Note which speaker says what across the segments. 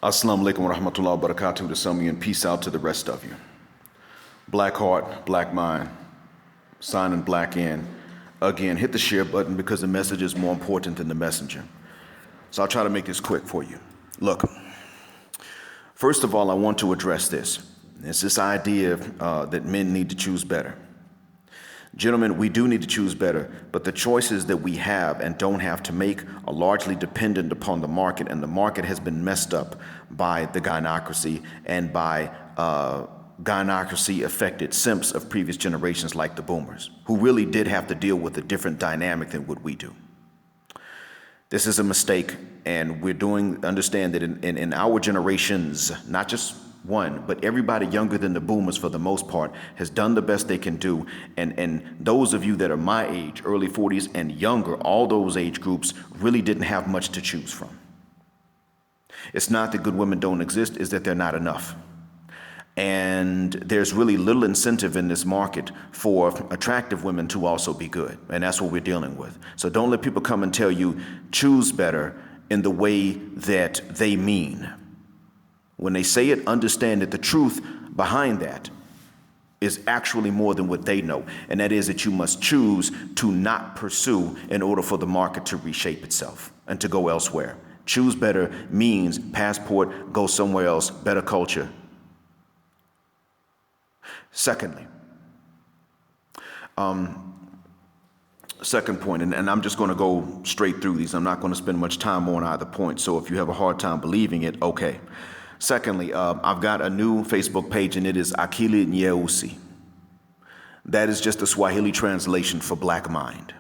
Speaker 1: Assalamu alaikum wa rahmatullahi wa barakatuh to some of you, and peace out to the rest of you. Black heart, black mind, signing black in. Again, hit the share button because the message is more important than the messenger. So I'll try to make this quick for you. Look, first of all, I want to address this. It's this idea that men need to choose better. Gentlemen, we do need to choose better, but the choices that we have and don't have to make are largely dependent upon the market, and the market has been messed up by the gynocracy and by gynocracy-affected simps of previous generations like the boomers, who really did have to deal with a different dynamic than what we do. This is a mistake, and understand that in our generations, not just one, but everybody younger than the boomers for the most part has done the best they can do. And those of you that are my age, early 40s and younger, all those age groups really didn't have much to choose from. It's not that good women don't exist, it's that they're not enough. And there's really little incentive in this market for attractive women to also be good. And that's what we're dealing with. So don't let people come and tell you, choose better in the way that they mean. When they say it, understand that the truth behind that is actually more than what they know. And that is that you must choose to not pursue in order for the market to reshape itself and to go elsewhere. Choose better means passport, go somewhere else, better culture. Secondly, second point, and I'm just going to go straight through these. I'm not going to spend much time on either point. So if you have a hard time believing it, okay. Secondly, I've got a new Facebook page, and it is Akili Nyeusi. That is just a Swahili translation for black mind.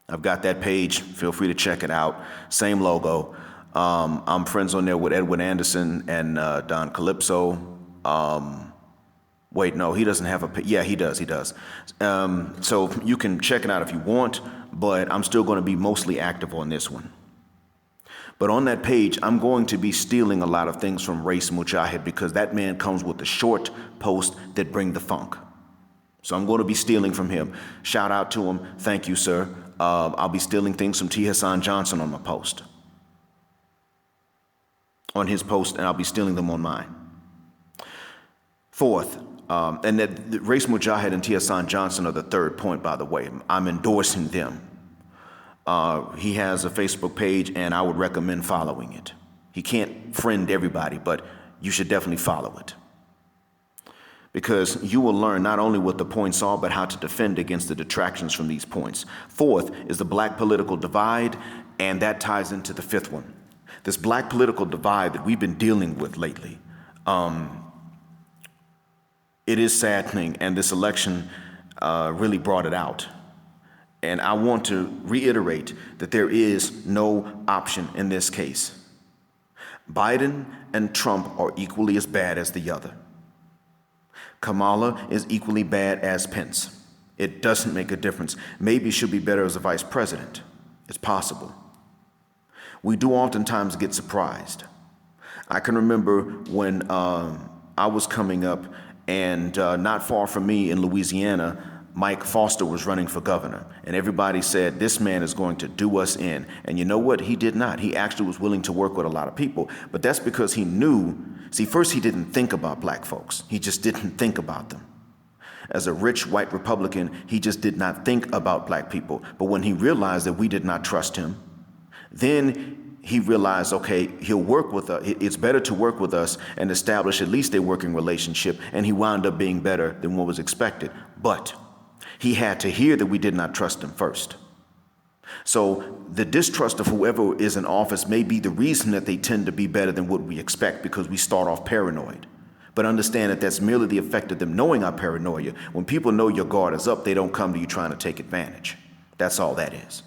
Speaker 1: I've got that page. Feel free to check it out. Same logo. I'm friends on there with Edwin Anderson and Don Calypso. Wait, no, he doesn't have a page. Yeah, he does. So you can check it out if you want, but I'm still going to be mostly active on this one. But on that page, I'm going to be stealing a lot of things from Rais Mujahid because that man comes with the short posts that bring the funk. So I'm going to be stealing from him. Shout out to him. Thank you, sir. I'll be stealing things from Hasan Johnson on my post. On his post, and I'll be stealing them on mine. Fourth, and that Rais Mujahid and Hasan Johnson are the third point, by the way. I'm endorsing them. He has a Facebook page, and I would recommend following it. He can't friend everybody, but you should definitely follow it. Because you will learn not only what the points are, but how to defend against the detractions from these points. Fourth is the black political divide, and that ties into the fifth one. This black political divide that we've been dealing with lately, it is saddening, and this election really brought it out. And I want to reiterate that there is no option in this case. Biden and Trump are equally as bad as the other. Kamala is equally bad as Pence. It doesn't make a difference. Maybe she'll be better as a vice president. It's possible. We do oftentimes get surprised. I can remember when I was coming up, and not far from me in Louisiana, Mike Foster was running for governor, and everybody said, this man is going to do us in. And you know what? He did not. He actually was willing to work with a lot of people, but that's because he knew, first he didn't think about black folks. He just didn't think about them. As a rich white Republican, he just did not think about black people. But when he realized that we did not trust him, then he realized, okay, he'll work with us. It's better to work with us and establish at least a working relationship. And he wound up being better than what was expected. But he had to hear that we did not trust him first. So the distrust of whoever is in office may be the reason that they tend to be better than what we expect, because we start off paranoid. But understand that that's merely the effect of them knowing our paranoia. When people know your guard is up, they don't come to you trying to take advantage. That's all that is.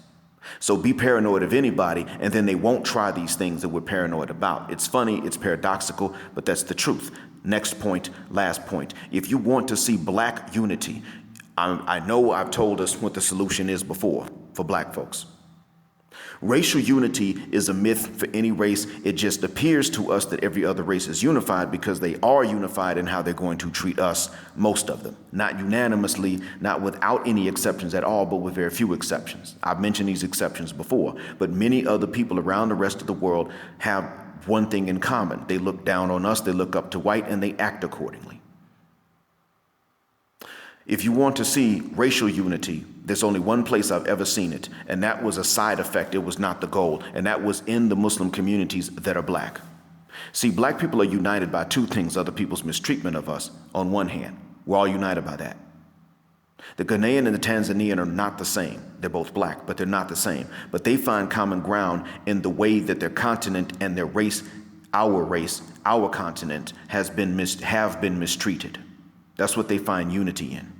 Speaker 1: So be paranoid of anybody, and then they won't try these things that we're paranoid about. It's funny, it's paradoxical, but that's the truth. Next point, last point. If you want to see black unity, I know I've told us what the solution is before for black folks. Racial unity is a myth for any race. It just appears to us that every other race is unified because they are unified in how they're going to treat us, most of them. Not unanimously, not without any exceptions at all, but with very few exceptions. I've mentioned these exceptions before, but many other people around the rest of the world have one thing in common. They look down on us, they look up to white, and they act accordingly. If you want to see racial unity, there's only one place I've ever seen it, and that was a side effect. It was not the goal, and that was in the Muslim communities that are black. See, black people are united by two things: other people's mistreatment of us on one hand. We're all united by that. The Ghanaian and the Tanzanian are not the same. They're both black, but they're not the same. But they find common ground in the way that their continent and their race, our continent, have been mistreated. That's what they find unity in.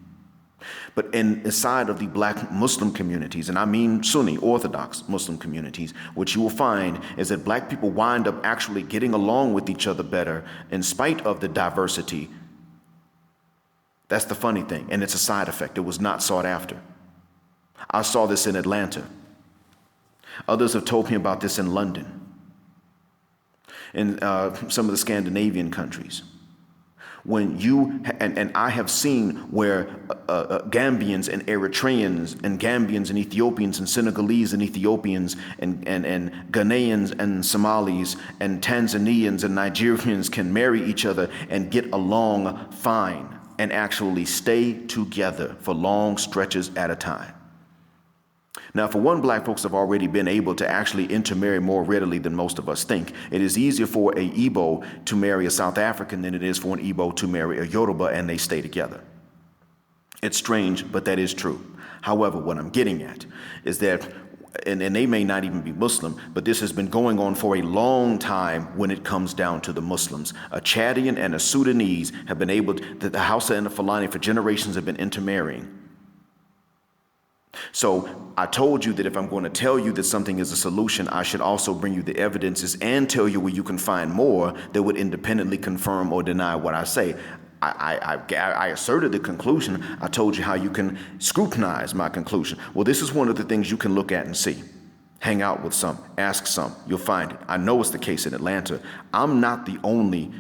Speaker 1: But inside of the black Muslim communities, and I mean Sunni, Orthodox Muslim communities, what you will find is that black people wind up actually getting along with each other better in spite of the diversity. That's the funny thing, and it's a side effect. It was not sought after. I saw this in Atlanta. Others have told me about this in London, in some of the Scandinavian countries. When you, and I have seen where Gambians and Eritreans and Gambians and Ethiopians and Senegalese and Ethiopians and Ghanaians and Somalis and Tanzanians and Nigerians can marry each other and get along fine and actually stay together for long stretches at a time. Now, for one, black folks have already been able to actually intermarry more readily than most of us think. It is easier for a Igbo to marry a South African than it is for an Igbo to marry a Yoruba, and they stay together. It's strange, but that is true. However, what I'm getting at is that, and they may not even be Muslim, but this has been going on for a long time when it comes down to the Muslims. A Chadian and a Sudanese have been able to, the Hausa and the Fulani for generations have been intermarrying. So I told you that if I'm going to tell you that something is a solution, I should also bring you the evidences and tell you where you can find more that would independently confirm or deny what I say. I asserted the conclusion. I told you how you can scrutinize my conclusion. Well, this is one of the things you can look at and see. Hang out with some, ask some, you'll find it. I know it's the case in Atlanta. I'm not the only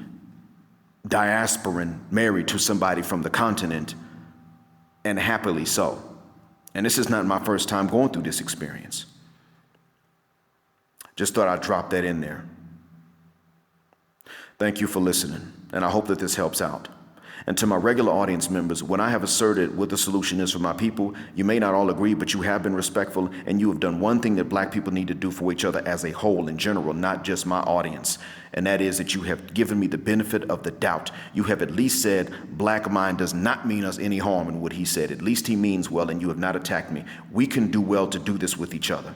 Speaker 1: diasporan married to somebody from the continent, and happily so. And this is not my first time going through this experience. Just thought I'd drop that in there. Thank you for listening, and I hope that this helps out. And to my regular audience members, when I have asserted what the solution is for my people, you may not all agree, but you have been respectful, and you have done one thing that black people need to do for each other as a whole in general, not just my audience. And that is that you have given me the benefit of the doubt. You have at least said, black mind does not mean us any harm in what he said. At least he means well, and you have not attacked me. We can do well to do this with each other.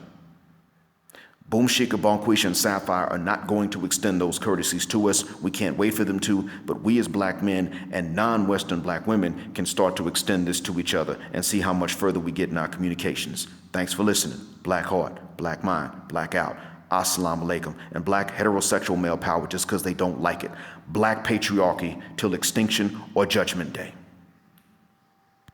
Speaker 1: Boom Shika, Bonquisha, and Sapphire are not going to extend those courtesies to us. We can't wait for them to, but we as black men and non-Western black women can start to extend this to each other and see how much further we get in our communications. Thanks for listening. Black heart, black mind, black out. Assalamu alaikum. And black heterosexual male power just because they don't like it. Black patriarchy till extinction or judgment day.